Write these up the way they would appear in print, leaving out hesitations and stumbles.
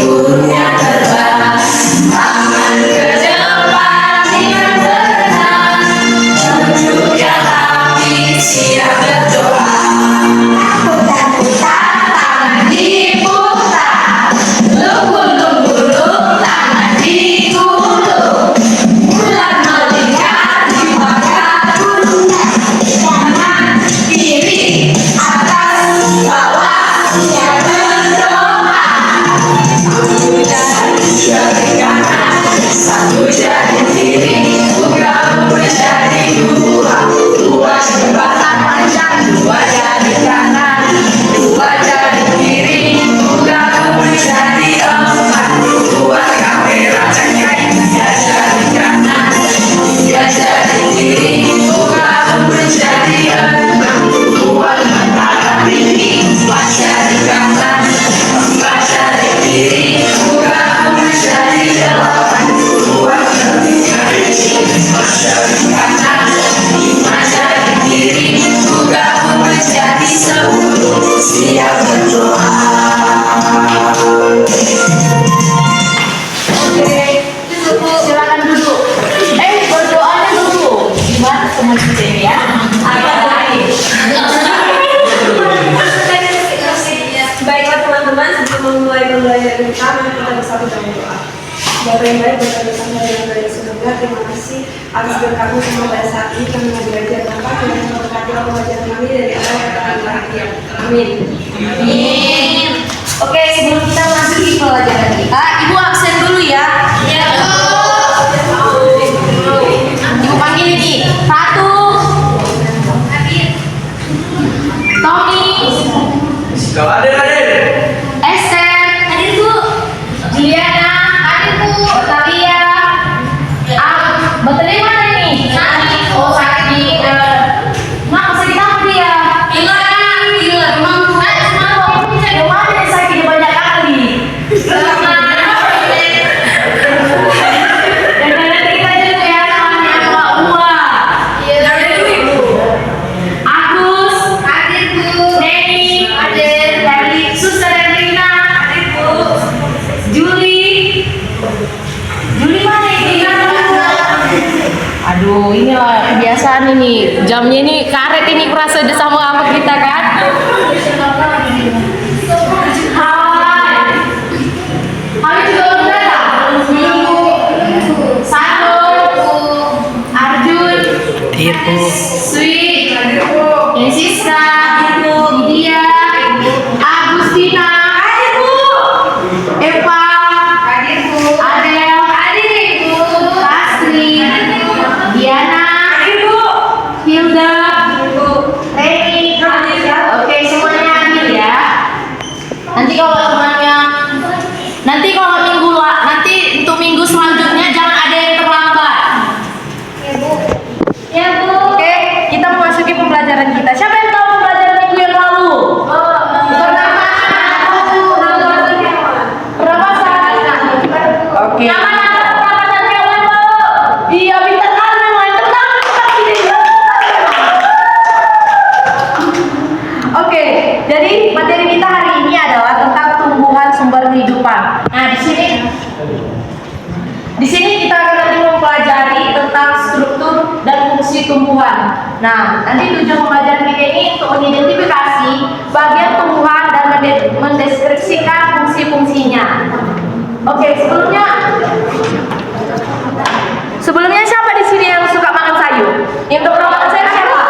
burung yang terbang. Taman ke depan dengan tenang, menuju yang habis siap berdoa. Putar-putar tangan diputar, lunggu-lunggu tangan digulung. Bulan melingkar di bawah gunung, kanan kiri atas bawah siap berdoa. Satu jari kanan, satu jari kiri, bukan menjadi dua. Dua jembatan panjang, dua jari kanan, dua jari kiri, bukan menjadi empat. Dua kamera cengkeh, tiga jari kanan, tiga jari kiri, bukan menjadi enam. Dua menara tinggi, empat jari kanan, empat jari kiri, bukan menjadi delapan. Dua ketiga empat jari kanan, lima jari kiri, bukan menjadi 10. Siap berdoa. Oke, silakan duduk. Berdoanya dulu. Gimana teman kita ini ya? Agak lain. Baiklah teman-teman, sebelum memulai pembelajaran kita bersatu dalam doa. Bapa yang baik, Bapa bersama dengan Bapa yang surga, terima kasih atas berkatmu semua pada saat ini kami mau belajar Bapa, kami memberkati pembelajaran kami dari awal yang akan berakhir. Amin. Amin. Oke, sebelum kita masuk di pelajaran kita, Ibu absen dulu ya. Iya, Bu. Ibu panggil ini. Satu. Tommy. Hadir. Esther. Hadir, Bu. Juliana. Hadir, Bu. Otalia. Betul mana nih? Sakit. Oh, sakit di Mak, sakit apa dia? Gila. Emang kemana dia sakit banyak kali? Dan nanti kita juga ya namanya Mbak Ua. Agus, hadir Bu. Neni, hadir. Dari Suster Erlina, hadir Bu. Juli mana ini? Aduh, inilah kebiasaan ini. Jamnya ini karet ini kurasa sama apa kita kan? Hai juga udah datang. Satu, Arjun, Sweet, Siska, Lydia, Agustina, Eva, Adel, Pastri, Diana, Hilda, Reni. Oke, semuanya ambil ya. Nanti untuk minggu selanjutnya jangan ada yang terlambat. Ya Bu. Oke, kita memasuki pembelajaran kita. Siapa yang tahu pembelajaran minggu yang lalu? Pernapasan. Oke. Pernapasan kawan Bu. Iya, pintar kali memang. Tenang. Oke, jadi materi kita hari ini adalah tentang tumbuhan sumber kehidupan. Nah, di sini kita akan nanti mempelajari tentang struktur dan fungsi tumbuhan. Nah, nanti tujuan pembelajaran kita ini untuk mengidentifikasi bagian tumbuhan dan mendeskripsikan fungsi-fungsinya. Oke, sebelumnya siapa di sini yang suka makan sayur? Yang pernah makan sayur siapa?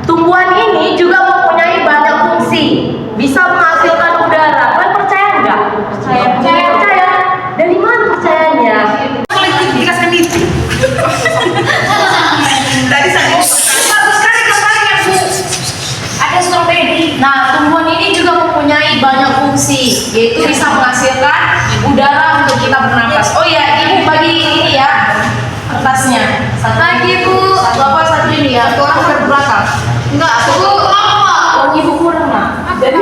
Tumbuhan ini juga mempunyai banyak fungsi, bisa menghasilkan udara. Kalian percaya nggak? Percaya. Dari mana percayanya? Dikasih itu. Tadi bagus sekali kemarin Bu. Ada stroberi. Nah, tumbuhan ini juga mempunyai banyak fungsi, yaitu bisa menghasilkan udara untuk kita bernapas. Oh ya, Ibu bagi ini ya kertasnya. Satu lagi Bu. Satu apa? Satu ini ya. Satu orang ke belakang. Enggak, aku apa? Oh, Ibu kurang lah. Jadi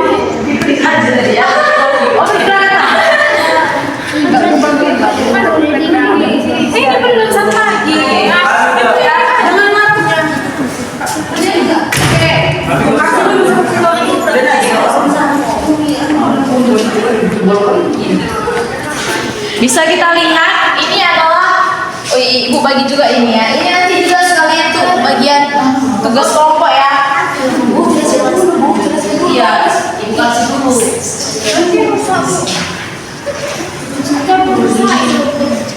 Bisa kita lihat ini adalah ibu bagi juga ini ya. Ini nanti juga sekalian tuh bagian tugas kelompok ya. Iya, ibu kasih dulu.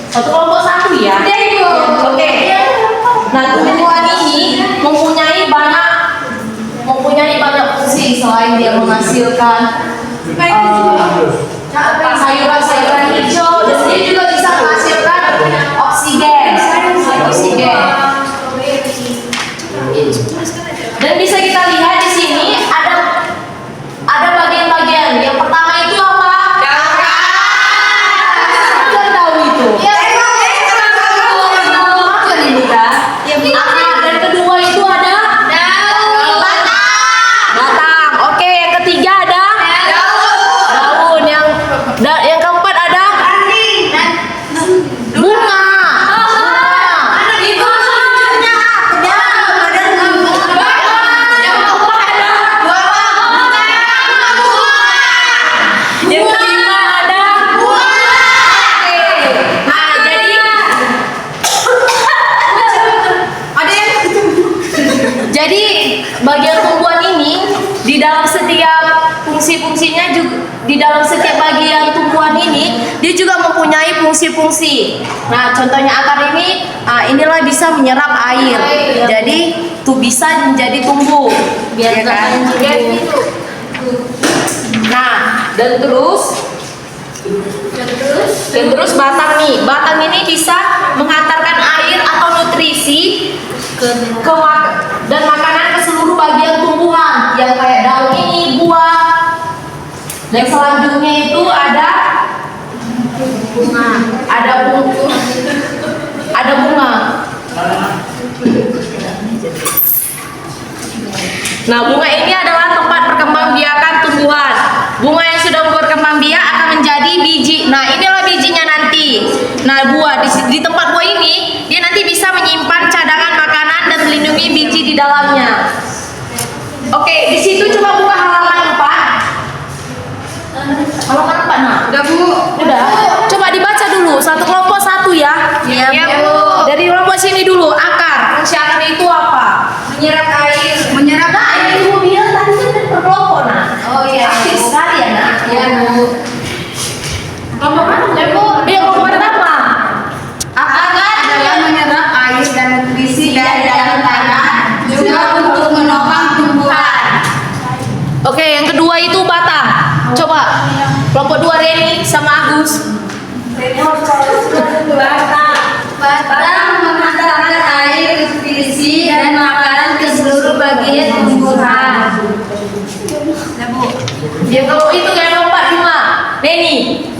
Satu kelompok satu ya. Oke. Nah, tumbuhan ini mempunyai banyak fungsi selain dia menghasilkan sayuran-sayuran hijau, dan dia juga bisa menghasilkan oksigen. Dan bisa kita lihat di sini ada bagian-bagian. Yang pertama itu apa? Kalian tahu itu? Dan kedua itu ada batang. Oke, yang ketiga ada daun. Yang keempat ada bunga. Yang kelima ada nah, jadi bagian tumbuhan ini di dalam setiap fungsi-fungsinya juga, di dalam setiap bagian tumbuhan ini dia juga mempunyai fungsi-fungsi. Nah, contohnya akar ini, inilah bisa menyerap air, jadi tuh bisa menjadi tumbuh, ya kan? Nah, dan terus batang nih, batang ini bisa mengantarkan air atau nutrisi dan makanan ke seluruh bagian tumbuhan, yang kayak daun ini, buah. Dan selanjutnya itu ada bunga. Nah, bunga ini adalah tempat perkembangbiakan tumbuhan. Bunga yang sudah berkembang biak akan menjadi biji. Nah, inilah bijinya nanti. Nah, buah di tempat buah ini dia nanti bisa menyimpan cadangan makanan dan melindungi biji di dalamnya. Oke, di situ coba buka halaman 4. Halaman 4, nah. Udah, Bu. Udah. Coba dibaca dulu satu kelompok satu ya. Iya, Bu. Dari kelompok sini dulu, akar. Fungsi akar itu apa? Menyerap air. Nah, ini ibu bilang tadi kan per kelompok, nah. Oh iya. Aktif sekali ya, nak. Iya, Bu. Kelompok mana? Ya, Bu. Dia kelompok pertama. Akar adalah menyerap air dan nutrisi dari dalam tanah, juga untuk menopang tumbuhan. Oke, yang kedua itu batang. Coba kelompok 2 Reni sama Agus. Batang mengantarkan air, nutrisi, dan makanan ke seluruh bagian tumbuhan. Nah, Bu. Ya, kalau itu yang kelompok 5 Reni.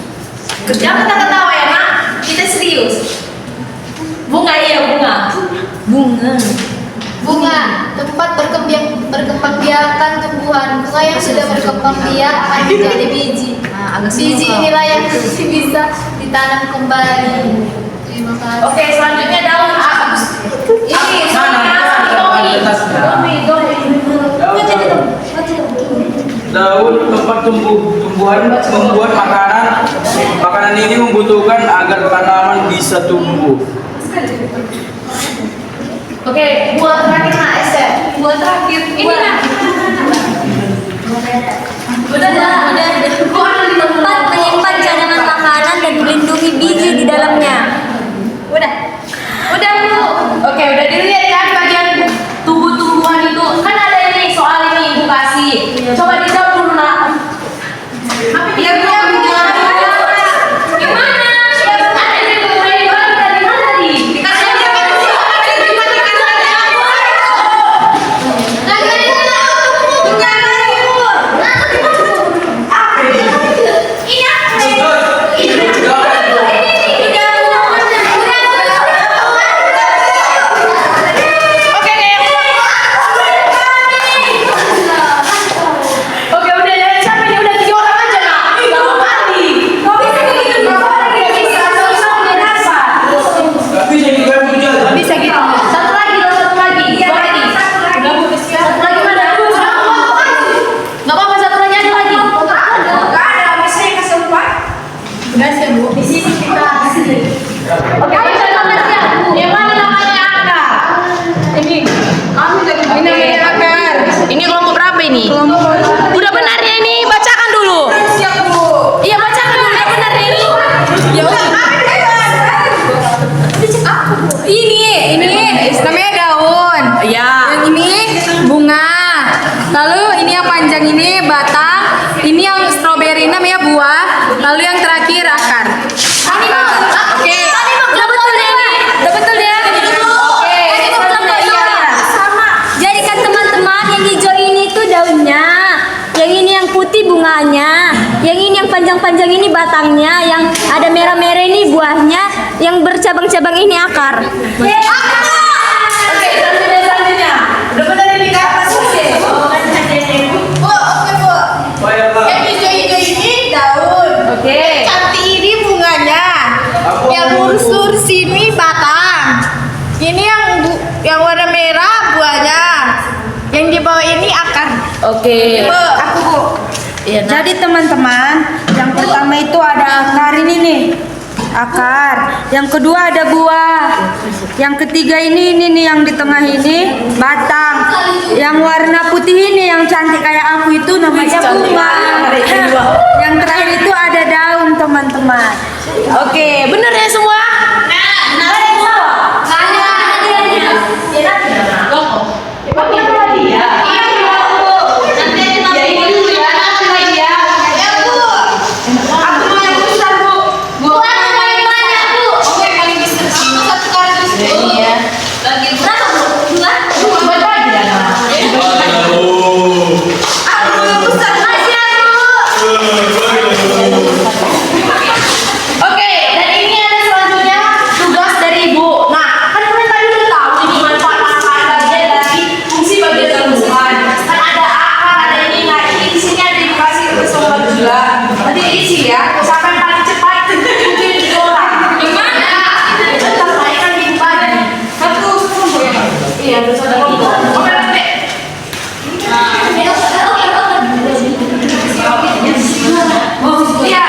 Jangan ketawa ya, nak. Kita serius. Bunga, iya bunga. Bunga, tempat berkembangbiakan tumbuhan. Bunga yang sudah berkembang biak akan menjadi biji. Biji inilah yang bisa ditanam kembali. Terima kasih. Oke, selanjutnya daun. Agus. Ini Daun tempat tumbuhan membuat makanan ini membutuhkan agar tanaman bisa tumbuh. Oke, buah terakhir nak SF. Buah terakhir. Ini nak. Udah. Tempat menyimpan cadangan makanan dan melindungi biji di dalamnya. Udah, Bu. Oke, udah dilihat kan bagian tumbuh-tumbuhan itu. Kan ada ini soal ini Ibu kasih. Coba dijawab dulu, nak. Apa dia punya bunga? Gimana? Ada di bunga ini tadi mana tadi? Dikasih aja kan Ini yang strawberry namanya buah, lalu yang terakhir akar. Oke. Udah betul ya ini? Udah betul ya? Oke. Sama. Jadi kan teman-teman, yang hijau ini tuh daunnya, yang ini yang putih bunganya, yang ini yang panjang-panjang ini batangnya, yang ada merah-merah ini buahnya, yang bercabang-cabang ini akar. Oke, selanjutnya. Udah benar ini Kak? Oke. Bu, oke Bu. Oh ya Pak. Yang hijau-hijau ini daun. Oke. Cantik ini bunganya. Aku Yang mau lurus-lurus ini batang. Ini yang warna merah buahnya. Yang di bawah ini akar. Oke. Bu, aku Bu. Jadi teman-teman, yang pertama itu ada akar ini nih, akar. Yang kedua ada buah. Yang ketiga ini nih yang di tengah ini batang. Yang warna putih ini yang cantik kayak aku itu namanya bunga. Yang terakhir itu ada daun teman-teman. Oke, bener ya semua? Oke, dan ini ada selanjutnya tugas dari Ibu. Nah, kan kalian tadi udah tahu ini manfaat bagian dari fungsi bagian tumbuhan. Kan ada akar, ada ini. Nah, ini di sini ada edukasi bersumber juga. Nanti diisi ya, usahakan paling cepat mungkin 2 orang. Gimana? Tetap naik kan dibagi. Satu sumbu ya. Iya, terus ada kelompok. Oke, nanti. Iya,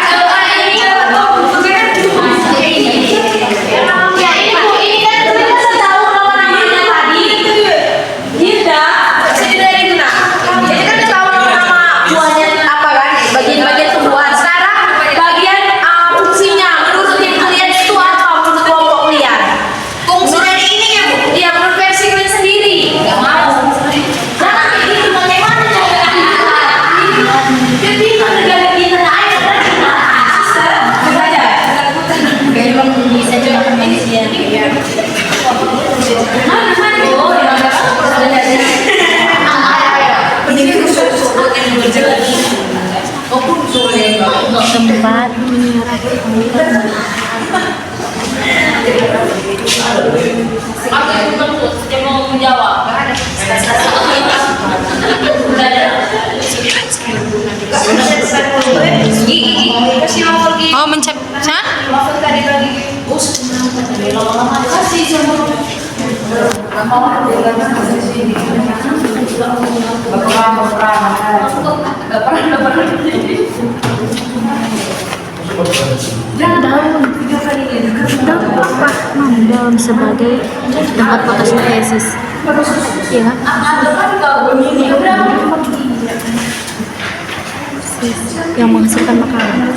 ini bagian tumbuhan. Sekarang bagian fungsinya menurut yang kalian itu apa menurut kelompok kalian? Fungsi dari ini ya Bu? Iya, menurut versi kalian sendiri. Nggak mau. Jangan kayak gitu, bagaimana cara jadi negara kita air dan kita aja. Memang bisa juga manusia. Tempat menyerap Dia mau menjawab. Oh, mencap. daun sebagai tempat fotosintesis. Iya. Yang menghasilkan makanan.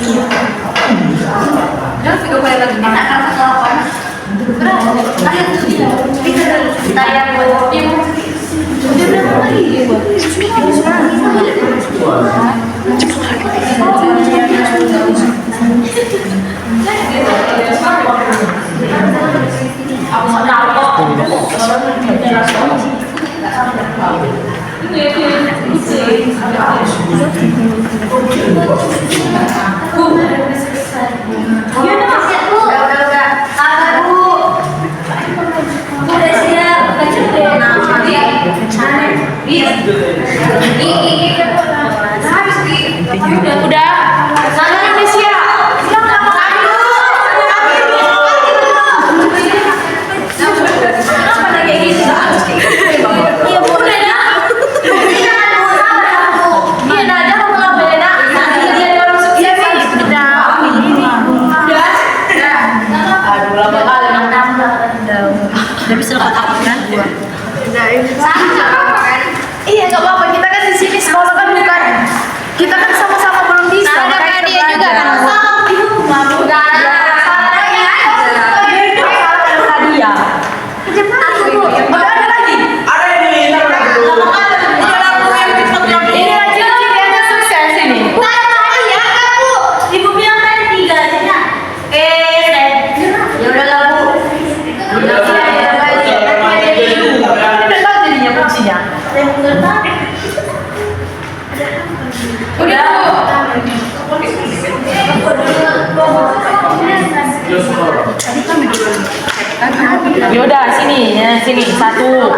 sini, ya sini. 1.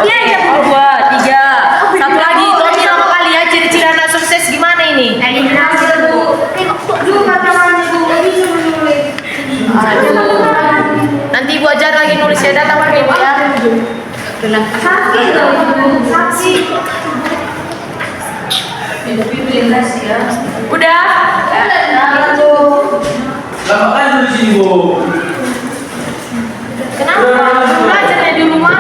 Iya, iya, Bu. 2, 3. Satu lagi. Tolong bilang kali ya ciri-ciri anak sukses gimana ini? Nanti Ibu ajar lagi nulis ya, datang lagi Ibu ya. Udah? Lama kan di sini, Bu. Kenapa? Belajarnya di rumah.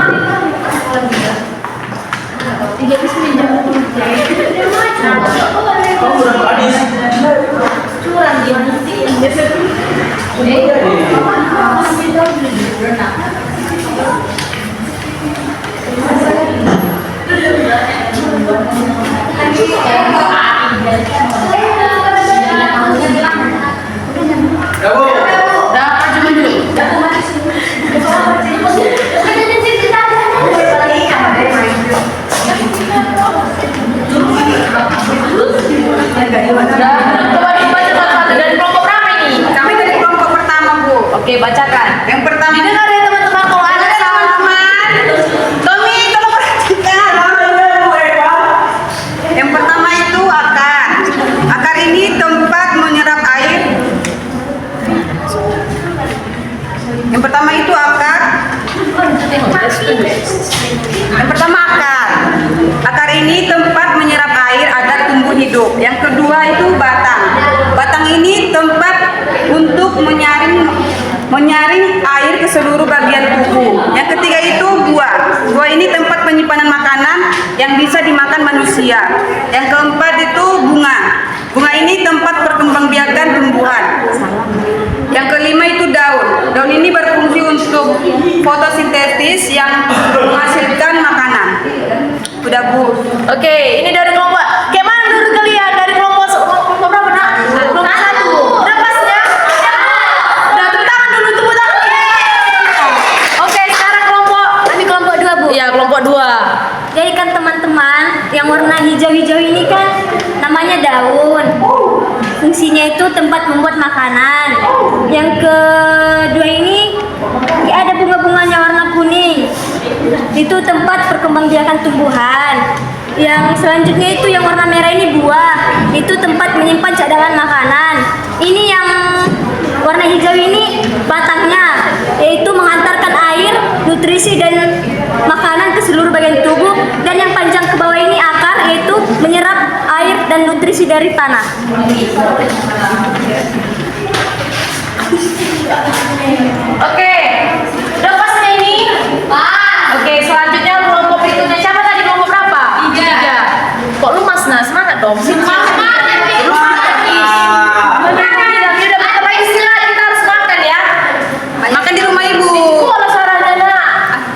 Kamu udah habis. Ya, Bu. Udah, maju. Udah, coba dibaca satu-satu dari kelompok berapa ini? Kami dari kelompok pertama, Bu. Oke, bacakan. Yang pertama Didengar ya teman-teman kalau ada salah. teman-teman. Tommy, tolong perhatikan. Yang pertama itu akar. Akar ini tempat menyerap air. Yang pertama itu akar. Yang pertama akar. Akar ini tempat menyerap air agar tumbuh hidup. Yang kedua itu batang. Batang ini tempat untuk menyaring air ke seluruh bagian tubuh. Yang ketiga itu buah. Buah ini tempat penyimpanan makanan yang bisa dimakan manusia. Yang keempat itu bunga. Bunga ini tempat perkembangbiakan tumbuhan. Yang kelima itu daun. Daun ini berfungsi untuk fotosintesis yang menghasilkan makanan. Udah, Bu. Oke, ini dari kelompok. Kayak mana menurut kalian dari kelompok berapa? Nak? Kelompok 1. Udah pas ya? Udah, tepuk tangan dulu, tepuk tangan. Oke, sekarang Kami kelompok 2, Bu. Iya, kelompok 2. Jadi kan teman-teman, yang warna hijau-hijau ini kan namanya daun. Fungsinya itu tempat membuat makanan. Yang kedua ini ada bunga-bunganya warna kuning. Itu tempat perkembangbiakan tumbuhan. Yang selanjutnya itu yang warna merah ini buah. Itu tempat menyimpan cadangan makanan. Ini yang warna hijau ini batangnya, yaitu mengantarkan air, nutrisi dan makanan ke seluruh bagian tubuh. Dan yang panjang ke bawah ini akar, yaitu menyerap air dan nutrisi dari tanah. Oke. Udah pas nggak ini? Oke, selanjutnya kelompok berikutnya. Siapa tadi kelompok berapa? 3. Kok lu Mas Nah, semangat dong. Semangat. Udah bentar lagi istirahat, kita harus makan ya. Makan di rumah Ibu. Kalau sarannya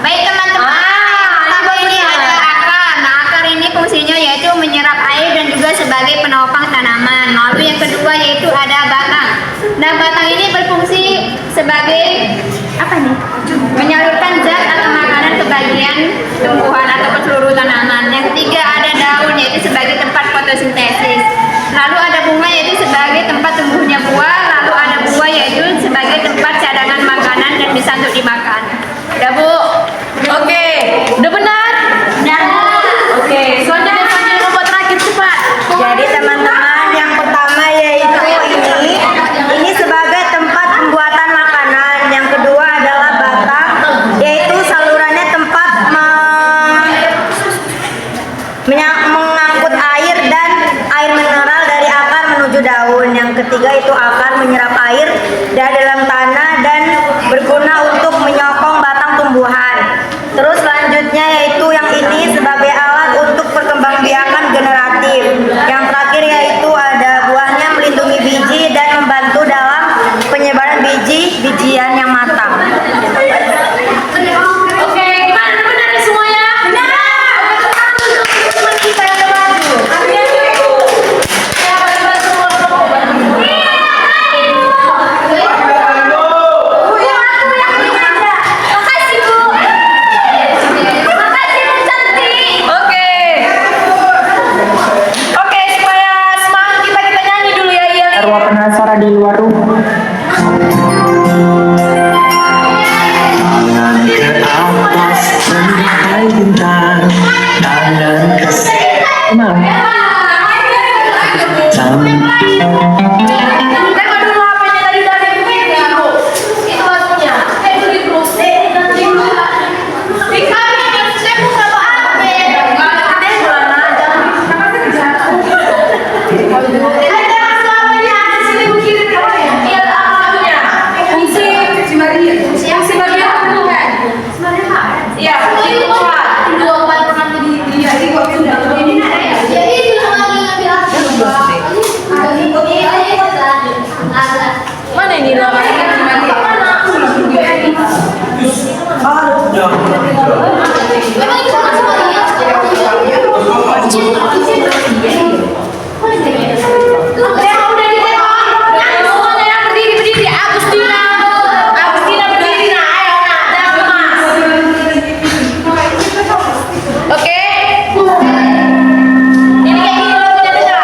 Baik teman-teman, pertama ini ada akar. Nah, akar ini fungsinya yaitu menyerap air dan juga sebagai penopang tanaman. Lalu yang kedua yaitu ada batang. Nah, batang ini berfungsi sebagai apa nih? Menyalurkan zat atau makanan ke bagian tumbuhan atau ke seluruh tanaman. Yang ketiga ada daun yaitu sebagai tempat fotosintesis. Lalu ada bunga yaitu sebagai tempat tumbuhnya buah. Lalu ada buah yaitu sebagai tempat cadangan makanan dan bisa untuk dimakan. Udah, Bu? Oke, udah benar? Oke, selanjutnya kelompok terakhir cepat. Jadi teman-teman, yang pertama yaitu ini sebagai tempat pembuatan makanan. Yang kedua adalah batang, yaitu salurannya tempat mengangkut air dan air mineral dari akar menuju daun. Yang ketiga itu akar menyerap air dari dalam tanah dan berguna untuk menyokong batang tumbuhan. Terus selanjutnya yaitu yang ini sebagai alat untuk perkembangbiakan generatif. Yang terakhir yaitu ada buahnya melindungi biji dan membantu dalam penyebaran biji-bijian yang matang. Oke, gimana? Udah benar nih semuanya? Benar. Teman kita yang udah maju. Ya, bantu kelompok. Makasih, Bu. Makasih, Bu cantik. Oke. Oke, supaya semangat kita nyanyi dulu ya, Iya. Arwah penasaran di luar rumah. Jangan ke Tengok dulu HP-nya tadi udah ada yang pegang, Bu. Itu lagunya. Beli dulu. Di kami yang saya buka HP. Kalau ada yang mana? Jangan kerja. Ada lagunya ada sini begini kawan. Iya lagunya. Fungsi fungsi bagian tubuh kan? Iya, itu Dua kali pernah di Jadi kok sudah ini ada ya? Jadi itu lagi ngambil aku. Ada. mana ini namanya? Memang itu masuk lagi ya? Yang udah ditengok, yang semuanya yang berdiri. Agustina berdiri nah, ayo nah, jangan lemas. Oke. Ini kayak gini lagunya dengar.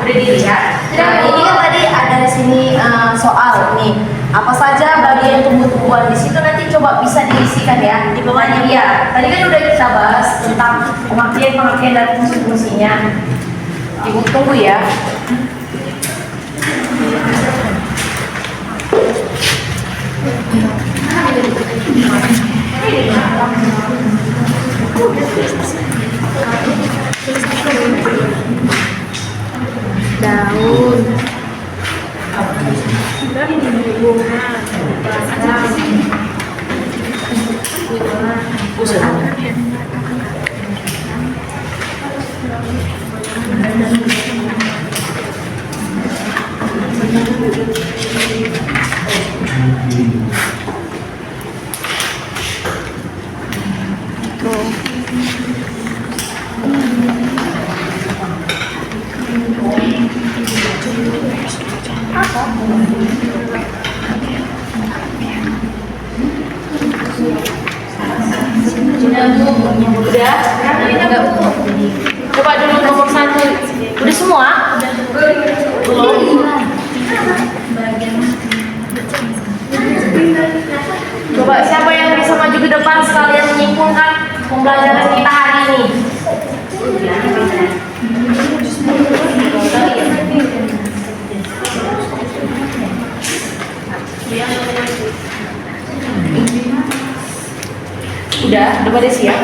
udah dilihat. Nah, ini kan tadi ada di sini soal nih. Apa saja bagian tumbuh-tumbuhan di situ nanti coba bisa diisikan ya di bawahnya. Iya, tadi kan udah kita bahas tentang pengertian dan fungsi-fungsinya. Ibu tunggu ya. Udah? Coba dulu nomor 1. Udah semua? Belum. Coba siapa yang bisa maju ke depan sekalian menyimpulkan pembelajaran kita hari ini? Udah pada siap?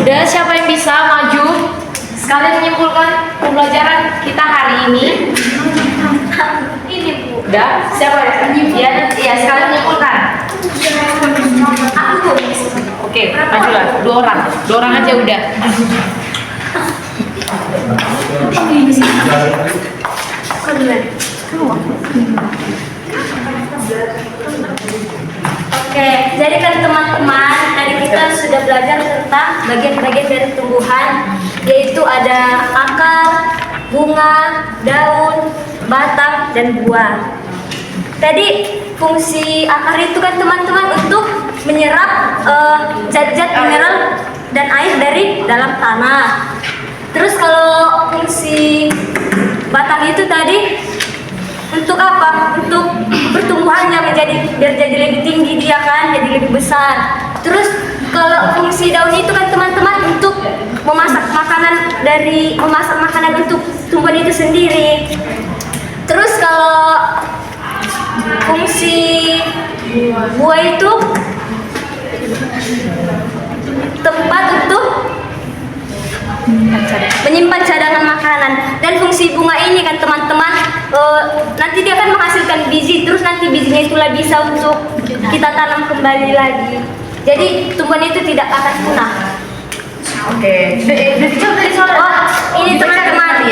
Udah, siapa yang bisa maju? Sekalian menyimpulkan pembelajaran kita hari ini. Ini Bu. Udah, siapa ya? Iya, sekalian menyimpulkan. Aku. Oke, majulah. 2 orang. 2 orang aja udah. Oke, jadi kan teman-teman, tadi kita sudah belajar tentang bagian-bagian dari tumbuhan, yaitu ada akar, bunga, daun, batang, dan buah. Tadi fungsi akar itu kan teman-teman untuk menyerap zat-zat mineral dan air dari dalam tanah. Terus kalau fungsi batang itu tadi untuk apa? Untuk pertumbuhannya biar jadi lebih tinggi dia kan, jadi lebih besar. Terus kalau fungsi daun itu kan teman-teman untuk memasak makanan untuk tumbuhan itu sendiri. Terus kalau fungsi buah itu tempat untuk menyimpan cadangan makanan. Dan fungsi bunga ini kan teman-teman, nanti dia akan menghasilkan biji, terus nanti bijinya itulah bisa untuk kita tanam kembali lagi. Jadi tumbuhan itu tidak akan punah. Oke. Ini teman-teman,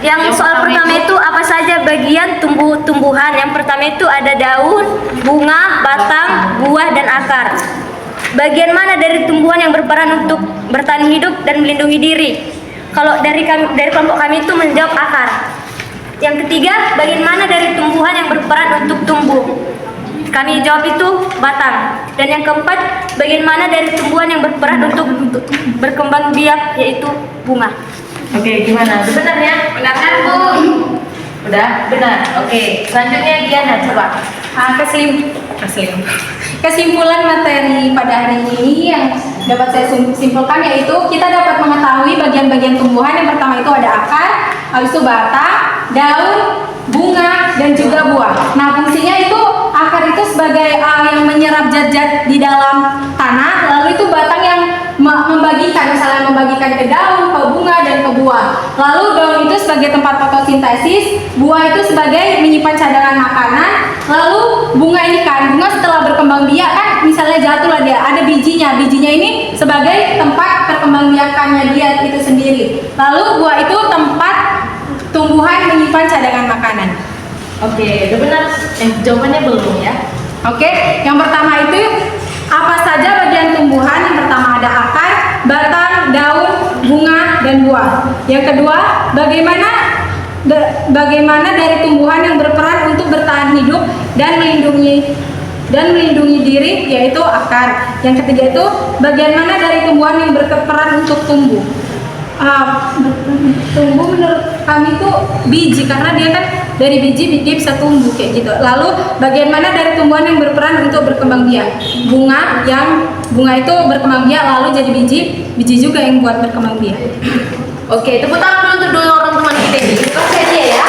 yang soal pertama itu apa saja bagian tumbuhan? Yang pertama itu ada daun, bunga, batang, buah, dan akar. Bagian mana dari tumbuhan yang berperan untuk bertahan hidup dan melindungi diri? Kalau dari kelompok kami itu menjawab akar. Yang ketiga, bagian mana dari tumbuhan yang berperan untuk tumbuh? Kami jawab itu batang. Dan yang keempat, bagian mana dari tumbuhan yang berperan untuk berkembang biak, yaitu bunga. Oke, gimana? Benar ya? Benar kan, Bu? Udah? Benar. Oke, selanjutnya Diana, coba. Kesimpulan materi pada hari ini yang dapat saya simpulkan yaitu kita dapat mengetahui bagian-bagian tumbuhan. Yang pertama itu ada akar, habis itu batang, daun, bunga, dan juga buah. Nah, fungsinya itu akar itu sebagai yang menyerap zat-zat di dalam tanah, lalu itu batang yang membagikan, misalnya membagikan ke daun, ke bunga, dan ke buah. Lalu daun itu sebagai tempat fotosintesis, buah itu sebagai menyimpan cadangan makanan, lalu bunga ini kan, bunga setelah berkembang biak kan, misalnya jatuhlah dia, ada bijinya ini sebagai tempat perkembangbiakannya dia itu sendiri. Lalu buah itu tempat tumbuhan menyimpan cadangan makanan. Oke, udah benar. Jawabannya belum ya? Oke, yang pertama itu apa saja bagian tumbuhan? Yang pertama ada akar, batang, daun, bunga, dan buah. Yang kedua, bagaimana dari tumbuhan yang berperan untuk bertahan hidup dan melindungi dan melindungi diri, yaitu akar. Yang ketiga itu bagian mana dari tumbuhan yang berperan untuk tumbuh? Tumbuh menurut kami itu biji, karena dia kan dari biji dia bisa tumbuh kayak gitu. Lalu bagian mana dari tumbuhan yang berperan untuk berkembang biak? Bunga, yang bunga itu berkembang biak lalu jadi biji, biji juga yang buat berkembang biak. Oke, tepuk tangan dulu untuk dua orang teman kita ini. Terima kasih dia ya.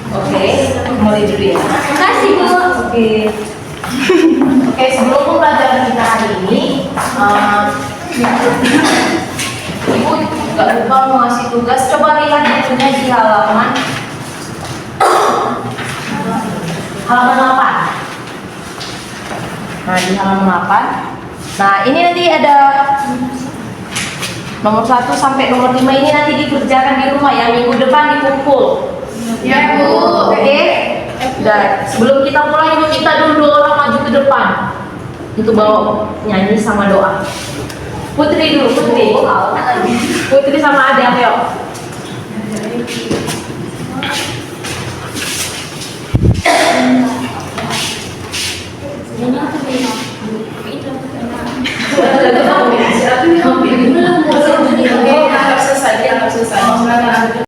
Oke, mulai dulu ya. Terima kasih, Bu. Oke. Oke, sebelum pembelajaran kita hari ini, Ibu nggak lupa mau ngasih tugas. Coba lihat bukunya di halaman 8. Nah, di halaman 8. Nah, ini nanti ada nomor 1 sampai nomor 5 ini nanti dikerjakan di rumah ya. Minggu depan dikumpul. Ya, Bu. Oke. Dan sebelum kita mulai, Ibu, kita dulu orang maju ke depan untuk bawa nyanyi sama doa. Putri dulu, Putri sama Ade, ayo.